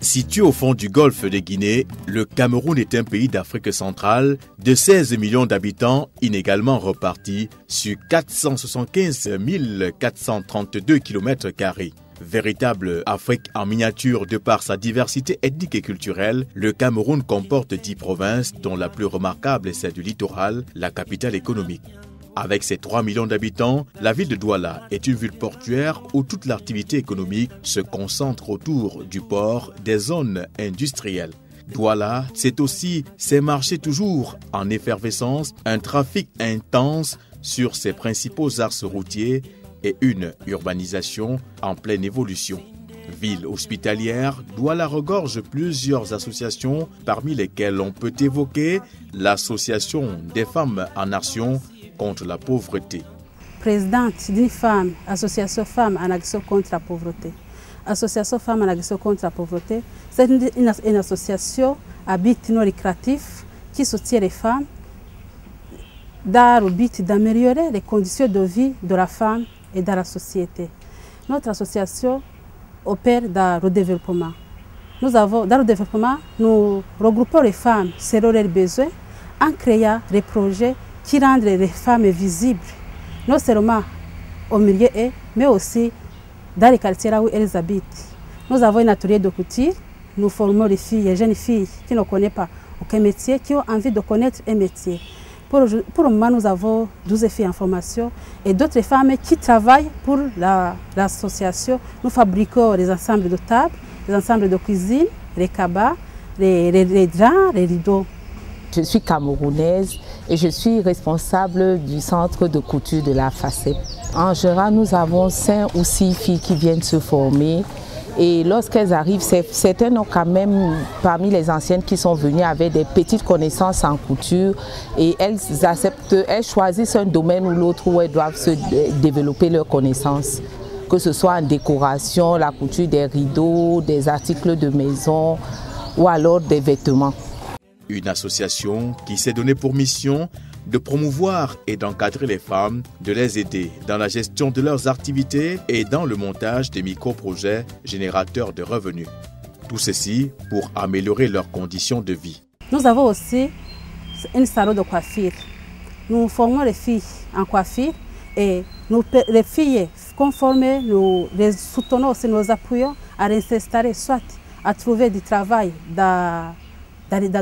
Situé au fond du golfe de Guinée, le Cameroun est un pays d'Afrique centrale de 16 millions d'habitants inégalement repartis sur 475 432 km². Véritable Afrique en miniature de par sa diversité ethnique et culturelle, le Cameroun comporte 10 provinces dont la plus remarquable est celle du littoral, la capitale économique. Avec ses 3 millions d'habitants, la ville de Douala est une ville portuaire où toute l'activité économique se concentre autour du port, des zones industrielles. Douala, c'est aussi ses marchés toujours en effervescence, un trafic intense sur ses principaux axes routiers et une urbanisation en pleine évolution. Ville hospitalière, Douala regorge plusieurs associations, parmi lesquelles on peut évoquer l'Association des femmes en action contre la pauvreté. Présidente d'une femme, Association Femmes en action contre la pauvreté. Association Femmes en action contre la pauvreté, c'est une association à but non lucratif qui soutient les femmes dans le but d'améliorer les conditions de vie de la femme et de la société. Notre association opère dans le développement. Dans le développement, nous regroupons les femmes selon leurs besoins en créant des projets qui rendent les femmes visibles, non seulement au milieu, mais aussi dans les quartiers là où elles habitent. Nous avons un atelier de couture, nous formons les filles, les jeunes filles qui ne connaissent pas aucun métier, qui ont envie de connaître un métier. Pour le moment, nous avons 12 filles en formation et d'autres femmes qui travaillent pour l'association. Nous fabriquons les ensembles de tables, les ensembles de cuisine, les cabas, les draps, les rideaux. Je suis camerounaise et je suis responsable du centre de couture de la FACEP. En général, nous avons 5 ou 6 filles qui viennent se former. Et lorsqu'elles arrivent, certaines ont quand même, parmi les anciennes qui sont venues, avec des petites connaissances en couture. Et elles choisissent un domaine ou l'autre où elles doivent se développer leurs connaissances. Que ce soit en décoration, la couture des rideaux, des articles de maison ou alors des vêtements. Une association qui s'est donnée pour mission de promouvoir et d'encadrer les femmes, de les aider dans la gestion de leurs activités et dans le montage des micro-projets générateurs de revenus. Tout ceci pour améliorer leurs conditions de vie. Nous avons aussi un salon de coiffure. Nous formons les filles en coiffure et les filles conformées, nous les soutenons aussi, nous appuyons à s'installer, soit à trouver du travail dans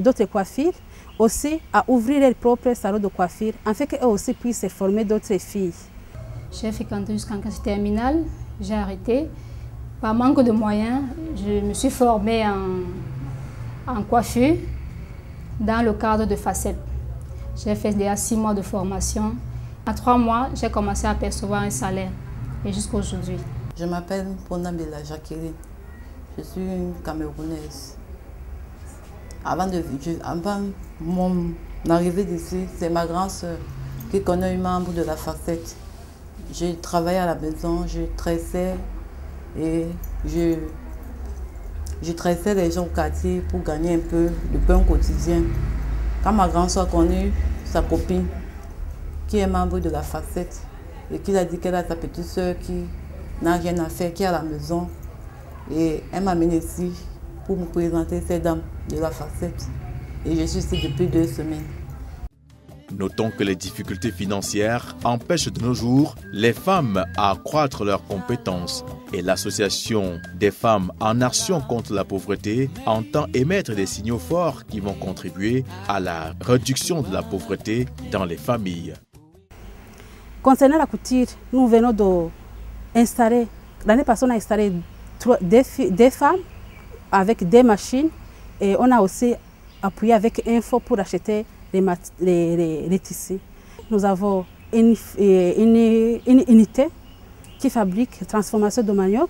d'autres coiffures, aussi à ouvrir leur propre salon de coiffure, afin qu'eux aussi puissent former d'autres filles. J'ai fréquenté jusqu'en classe terminale, j'ai arrêté. Par manque de moyens, je me suis formée en coiffure dans le cadre de FACEP. J'ai fait déjà 6 mois de formation. En 3 mois, j'ai commencé à percevoir un salaire, et jusqu'à aujourd'hui. Je m'appelle Ponambela Jacqueline. Je suis une Camerounaise. Avant mon arrivée d'ici, c'est ma grande soeur qui connaît un membre de la FACEP. J'ai travaillé à la maison, je tressais et je tressais les gens au quartier pour gagner un peu de pain quotidien. Quand ma grande soeur connaît sa copine qui est membre de la FACEP et qui a dit qu'elle a sa petite soeur qui n'a rien à faire, qui est à la maison, et elle m'a amenée ici pour me présenter ces dames de la FACEP. Et je suis ici depuis 2 semaines. Notons que les difficultés financières empêchent de nos jours les femmes à accroître leurs compétences. Et l'Association des femmes en action contre la pauvreté entend émettre des signaux forts qui vont contribuer à la réduction de la pauvreté dans les familles. Concernant la couture, nous venons d'installer, l'année passée on a installé des femmes avec des machines et on a aussi appuyé avec Info pour acheter les tissus. Nous avons une unité qui fabrique la transformation de manioc,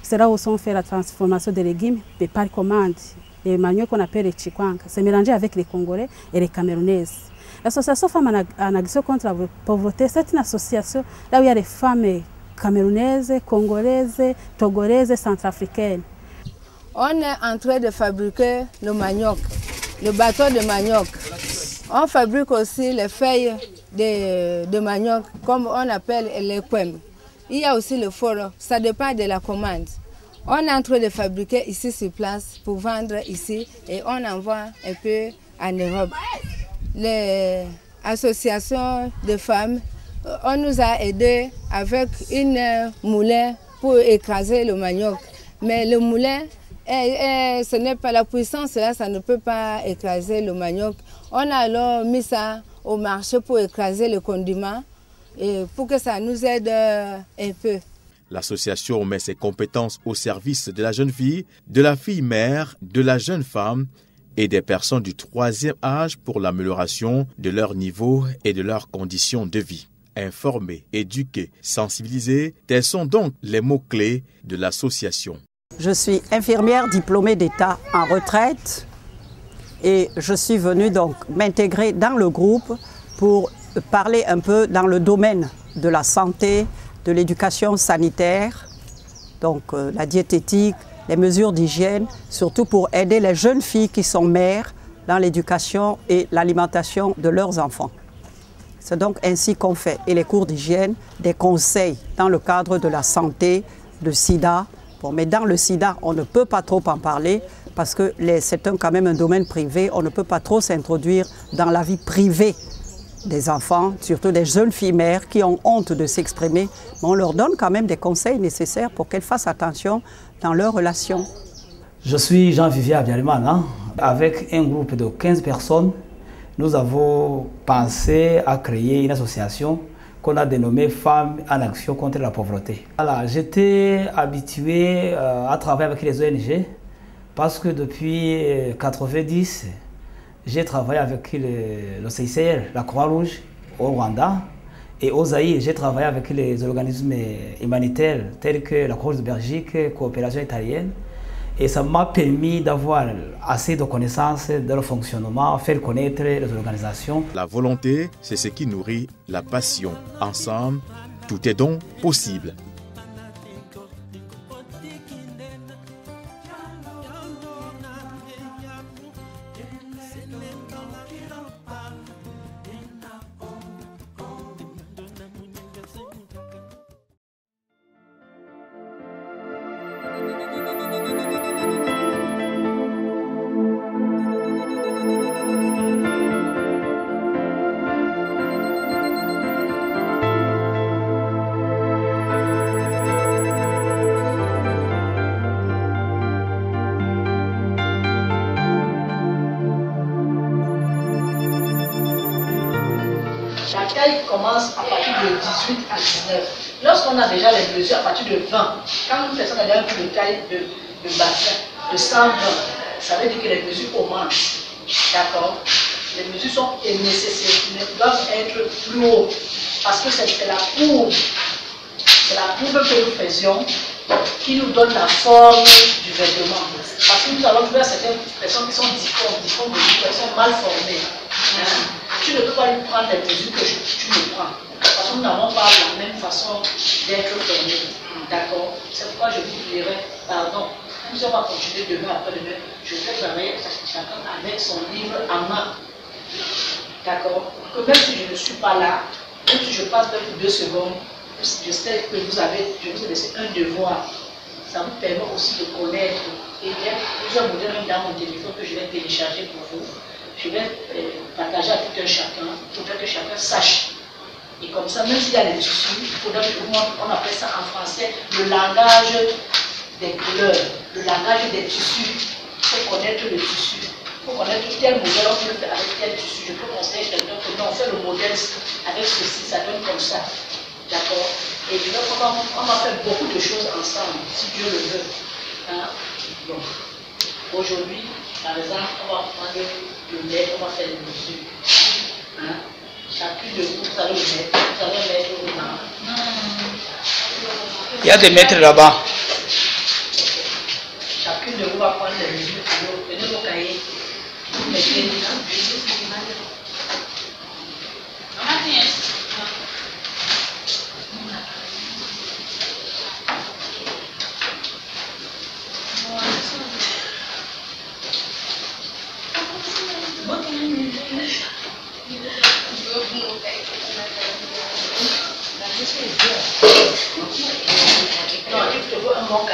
c'est là où on fait la transformation des légumes par commande. Les manioc qu'on appelle les chikwang, c'est mélangé avec les Congolais et les Camerounaises. L'association Femmes en action contre la pauvreté, c'est une association là où il y a des femmes camerounaises, congolaises, togolaises, centrafricaines. On est en train de fabriquer le manioc, le bâton de manioc. On fabrique aussi les feuilles de manioc, comme on appelle les quem. Il y a aussi le foro, ça dépend de la commande. On est en train de fabriquer ici sur place pour vendre ici et on envoie un peu en Europe. Les associations de femmes, on nous a aidés avec une moulin pour écraser le manioc. Mais le moulin, ce n'est pas la puissance, là, ça ne peut pas écraser le manioc. On a alors mis ça au marché pour écraser le condiment et pour que ça nous aide un peu. L'association met ses compétences au service de la jeune fille, de la fille mère, de la jeune femme et des personnes du troisième âge pour l'amélioration de leur niveau et de leurs conditions de vie. Informer, éduquer, sensibiliser, tels sont donc les mots-clés de l'association. Je suis infirmière diplômée d'État en retraite et je suis venue donc m'intégrer dans le groupe pour parler un peu dans le domaine de la santé, de l'éducation sanitaire, donc la diététique, les mesures d'hygiène, surtout pour aider les jeunes filles qui sont mères dans l'éducation et l'alimentation de leurs enfants. C'est donc ainsi qu'on fait. Et les cours d'hygiène, des conseils dans le cadre de la santé, de sida. Bon, mais dans le sida, on ne peut pas trop en parler parce que c'est quand même un domaine privé. On ne peut pas trop s'introduire dans la vie privée des enfants, surtout des jeunes filles mères qui ont honte de s'exprimer. Mais on leur donne quand même des conseils nécessaires pour qu'elles fassent attention dans leurs relations. Je suis Jean-Vivier Abiarimana. Avec un groupe de 15 personnes, nous avons pensé à créer une association qu'on a dénommée Femmes en action contre la pauvreté. Voilà, j'étais habitué à travailler avec les ONG parce que depuis 1990, j'ai travaillé avec le CICR, la Croix-Rouge, au Rwanda. Et au Zaïre, j'ai travaillé avec les organismes humanitaires tels que la Croix-Rouge de Belgique, Coopération italienne. Et ça m'a permis d'avoir assez de connaissances de leur fonctionnement, faire connaître les organisations. La volonté, c'est ce qui nourrit la passion. Ensemble, tout est donc possible. La taille commence à partir de 18 à 19. Lorsqu'on a déjà les mesures à partir de 20, quand une personne a déjà un peu de taille de bassin de 120, ça veut dire que les mesures augmentent. D'accord? Les mesures sont nécessaires, mais doivent être plus hautes. Parce que c'est la courbe. C'est la courbe que nous faisions qui nous donne la forme du vêtement. Parce que nous allons trouver certaines personnes qui sont difformes, qui sont mal formées. Tu ne peux pas lui prendre les mesures que tu me prends. Parce que nous n'avons pas la même façon d'être formés. D'accord? C'est pourquoi je vous dirai, pardon, nous allons pas continuer demain après-demain. Je vais travailler chacun avec son livre en main. D'accord? Que même si je ne suis pas là, même si je passe même 2 secondes, je sais que je vous ai laissé un devoir. Ça vous permet aussi de connaître. Et il y a plusieurs modèles même dans mon téléphone que je vais télécharger pour vous. Je vais partager à tout un chacun, pour que chacun sache. Et comme ça, même s'il y a des tissus, il faudra que on appelle ça en français le langage des couleurs, le langage des tissus. Il faut connaître le tissu. Il faut connaître tel modèle, on peut le faire avec tel tissu. Je peux conseiller quelqu'un que non, on fait le modèle avec ceci, ça donne comme ça. D'accord? Et on va faire beaucoup de choses ensemble, si Dieu le veut. Hein? Donc, aujourd'hui, par exemple, on va prendre le lait, on va faire les mesures. Hein? Chacune de vous allez le mettre, vous allez mettre au bas. Il y a des maîtres là-bas. Chacune de vous va prendre les mesures. Alors, prenez vos cahiers, vous mettez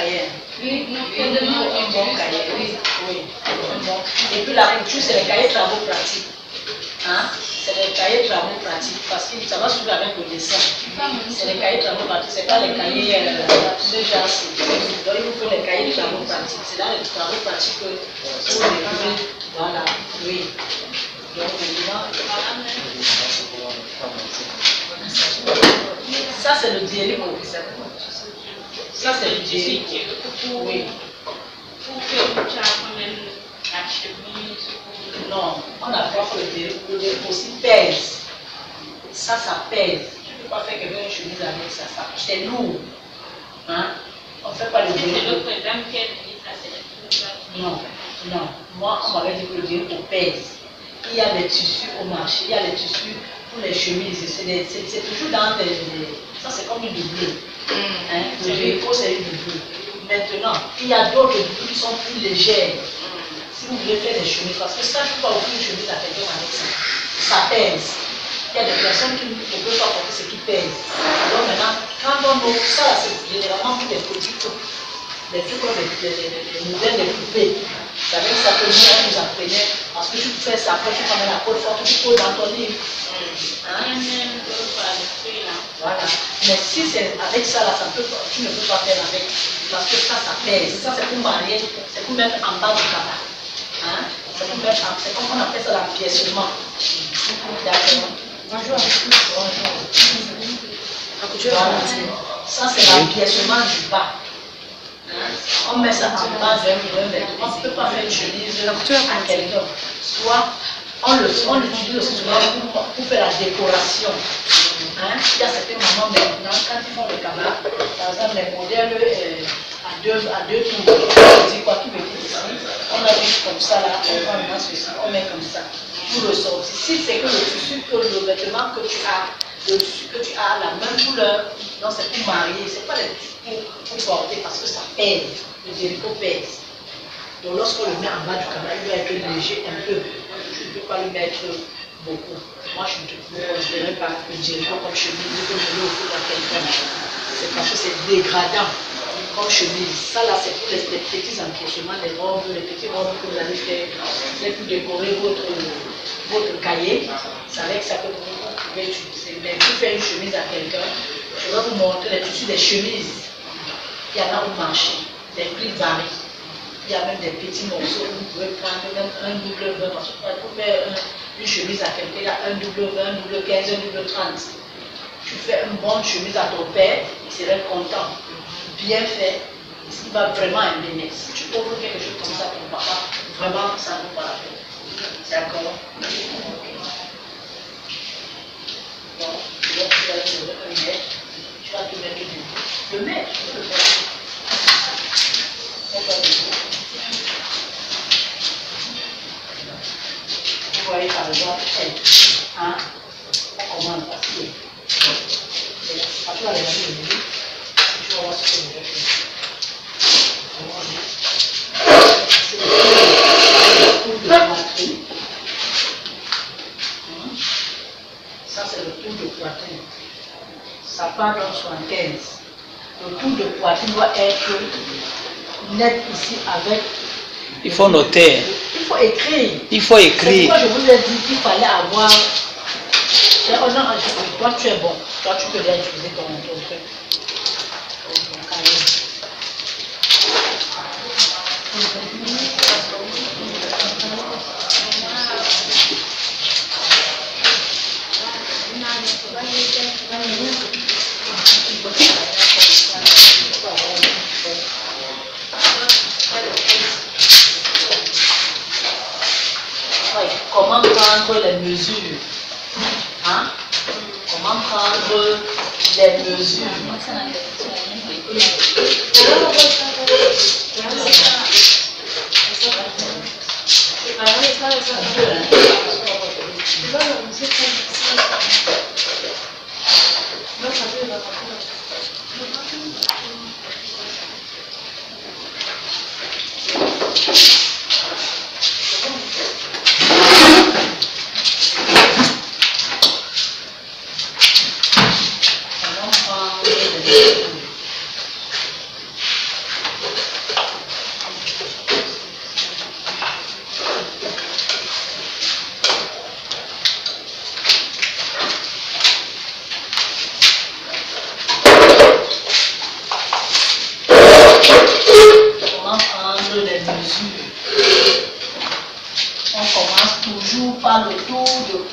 cahier. Oui, un bon cahier. Oui, oui. Et puis la couture, c'est les cahiers travaux pratiques. Hein? C'est les cahiers travaux pratiques parce que ça va suivre avec le dessin. C'est les cahiers travaux pratiques, c'est pas les cahiers de genre. Donc il vous faut les cahiers travaux pratiques. C'est là les travaux pratiques que vous écrivez. Voilà, oui. Donc maintenant, ça c'est le diérico. Ça c'est le diérico. Oui. Non, on n'a pas que le diérico aussi pèse. Ça pèse. Tu ne peux pas faire quelque chose avec ça. C'est lourd. Hein? On ne fait pas le diérico. Non, non. Moi, on m'avait dit que le diérico pèse. Il y a des tissus au marché, il y a des tissus pour les chemises. C'est toujours dans des... Ça, c'est comme une doublure. Hein? Le diérico, c'est une doublure. Maintenant, il y a d'autres doublures qui sont plus légères. Si vous voulez faire des chemises, parce que ça, je ne peux pas offrir une chemise à quelqu'un avec ça. Ça pèse. Il y a des personnes qui ne peuvent pas porter ce qui pèse. Donc maintenant, quand on ouvre ça, c'est généralement pour des petits coupes. Des trucs comme les modèles de poupées. C'est avec ça que nous apprenons. Parce que tu fais ça, après tu prends la peau forte, tu poses dans ton livre. Hein? Voilà. Mais si c'est avec ça, là, tu ne peux pas faire avec. Parce que ça pèse. Ça, c'est pour marier, c'est pour mettre en bas du cabas. Hein? C'est comme on appelle ça l'empiècement. D'accord. Bonjour. Voilà. Ça, c'est l'empiècement du bas. Hein? On met ça en bas d'un vêtement. On ne peut pas faire une chemise à quelqu'un. Soit on l'utilise aussi souvent pour faire la décoration. Hein? Il y a certains moments maintenant, quand ils font le cabas, par exemple, les modèles à deux tours, on dit quoi, qui veut dire ici, on a vu comme ça là, on va mettre ceci, on met comme ça, pour le sortir. Si c'est que le tissu, que le vêtement que tu as, le tissu que tu as la même couleur, non, c'est pour marier, c'est pas les tissus pour porter parce que ça pèse, le diérico pèse. Donc lorsqu'on le met en bas du cabas, il doit être léger un peu. Je ne peux pas le mettre beaucoup. Moi, je ne considérais pas le diérico comme chemise que je veux offrir à quelqu'un. C'est parce que c'est dégradant comme chemise. Ça là, c'est pour les petits empiècements, les robes, les petites robes que vous allez faire. Vous allez décorer votre cahier. C'est avec ça que vous pouvez utiliser. Mais pour faire une chemise à quelqu'un, je vais vous montrer les tissus des chemises. Il y en a au marché. Les prix varient. Il y a même des petits morceaux que vous pouvez prendre, même un double 20, parce que pour faire une chemise à quelqu'un, il y a un double 20, un double 15, un double 30. Tu fais une bonne chemise à ton père, il serait content. Bien fait, il va vraiment aimer. Si tu offres quelque chose comme ça à ton papa, vraiment, ça ne vaut pas la peine. D'accord? Bon, tu vas te mettre un mètre, tu vas te mettre debout. Le mètre, tu peux le faire. Vous voyez par exemple, hein, on commande parce que après la regarder le début, tu vas voir ce que je vais faire. C'est le tour de poitrine. Ça c'est le tour de poitrine. Ça part dans 75. Le tour de poitrine doit être net ici avec. Il faut noter. Il faut écrire. Il faut écrire. C'est pourquoi je vous ai dit qu'il fallait avoir. Toi, tu es bon. Toi, tu peux déjà utiliser ton truc. Comment prendre les mesures? Hein? Comment prendre les mesures?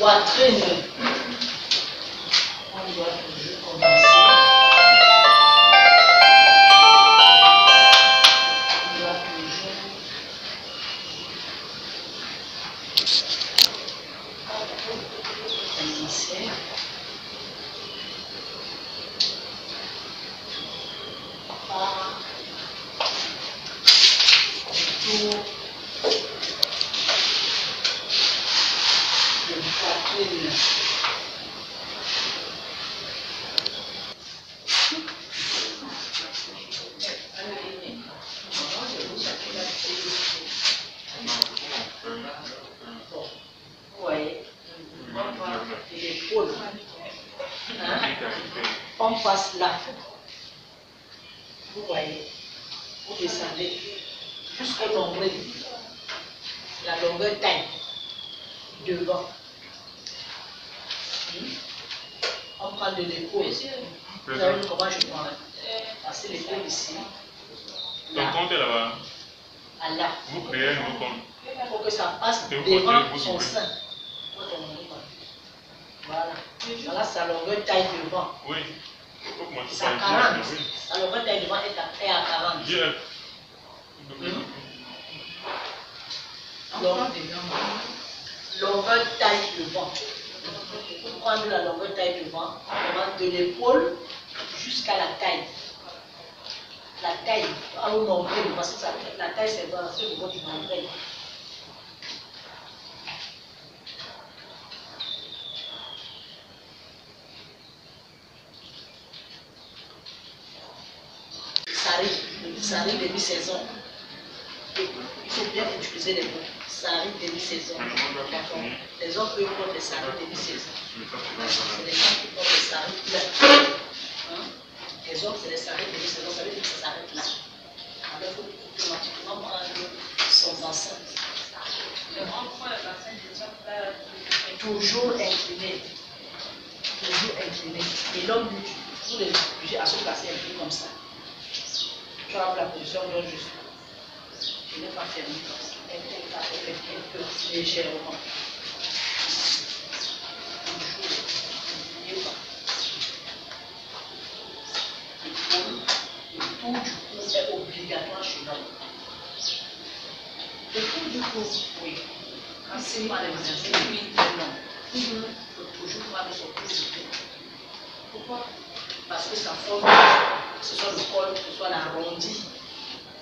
poitrine. On doit toujours commencer. On doit toujours commencer. Par le tour de poitrine. Vous voyez, on va l'épaule. On passe là. Vous voyez, vous descendez jusqu'au nombril, la longueur taille, devant. On prend de l'épaule. Vous savez comment je prends? Passer l'épaule ici. Là. Ton compte est là-bas. À là. Vous créez un nouveau compte. Il faut que ça passe devant son sein. Voilà. Voilà sa longueur taille devant. Oui. C'est à 40. Sa longueur taille devant est à 40. Donc, longueur taille devant. Pour prendre la longueur taille devant, on va de l'épaule jusqu'à la taille. La taille, au nombril, parce que la taille c'est dans ce niveau du nombril. Ça arrive demi-saison. Il faut bien utiliser les mots. Ça arrive demi-saison. Les hommes peuvent prendre les saris demi-saison. C'est les femmes qui portent les saris pleins. Les hommes, c'est les saris demi-saison. Ça veut dire que ça s'arrête là. Alors, il faut automatiquement prendre son bassin. Toujours incliné. Toujours incliné. Et l'homme, vous les obligez à se placer un peu comme ça. Tu vois la position dont je suis. Je n'ai pas fermé comme ça. Elle est un peu légèrement. Toujours. N'oubliez pas. Le tour du cou est obligatoire chez l'homme. Le tour du cou, oui. Quand c'est pas l'exercice, oui, non. Il faut toujours prendre son tour du cou. Pourquoi? Parce que ça forme, que ce soit le col, que ce soit l'arrondi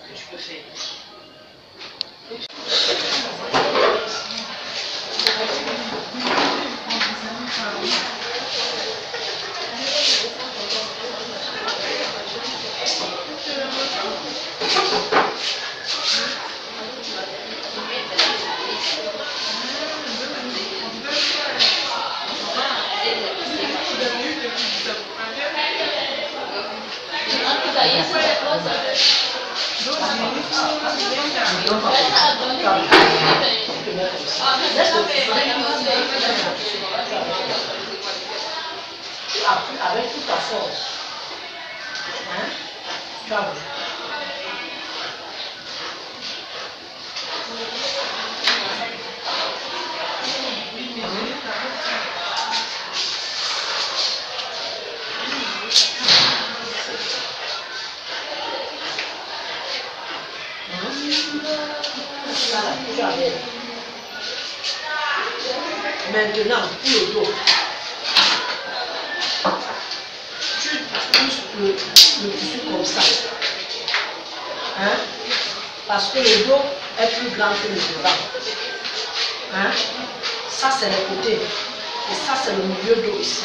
que tu peux faire. Avec toute ta force. Hein? Bravo. Maintenant, pour le dos, tu pousses le tissu comme ça. Hein? Parce que le dos est plus grand que le devant. Hein? Ça, c'est le côté. Et ça, c'est le milieu dos ici.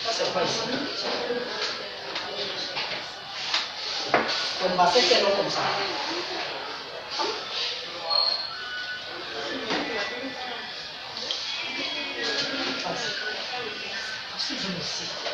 Ça, c'est pas ici. Ton bassin fait long comme ça. Ensuite, je me suis.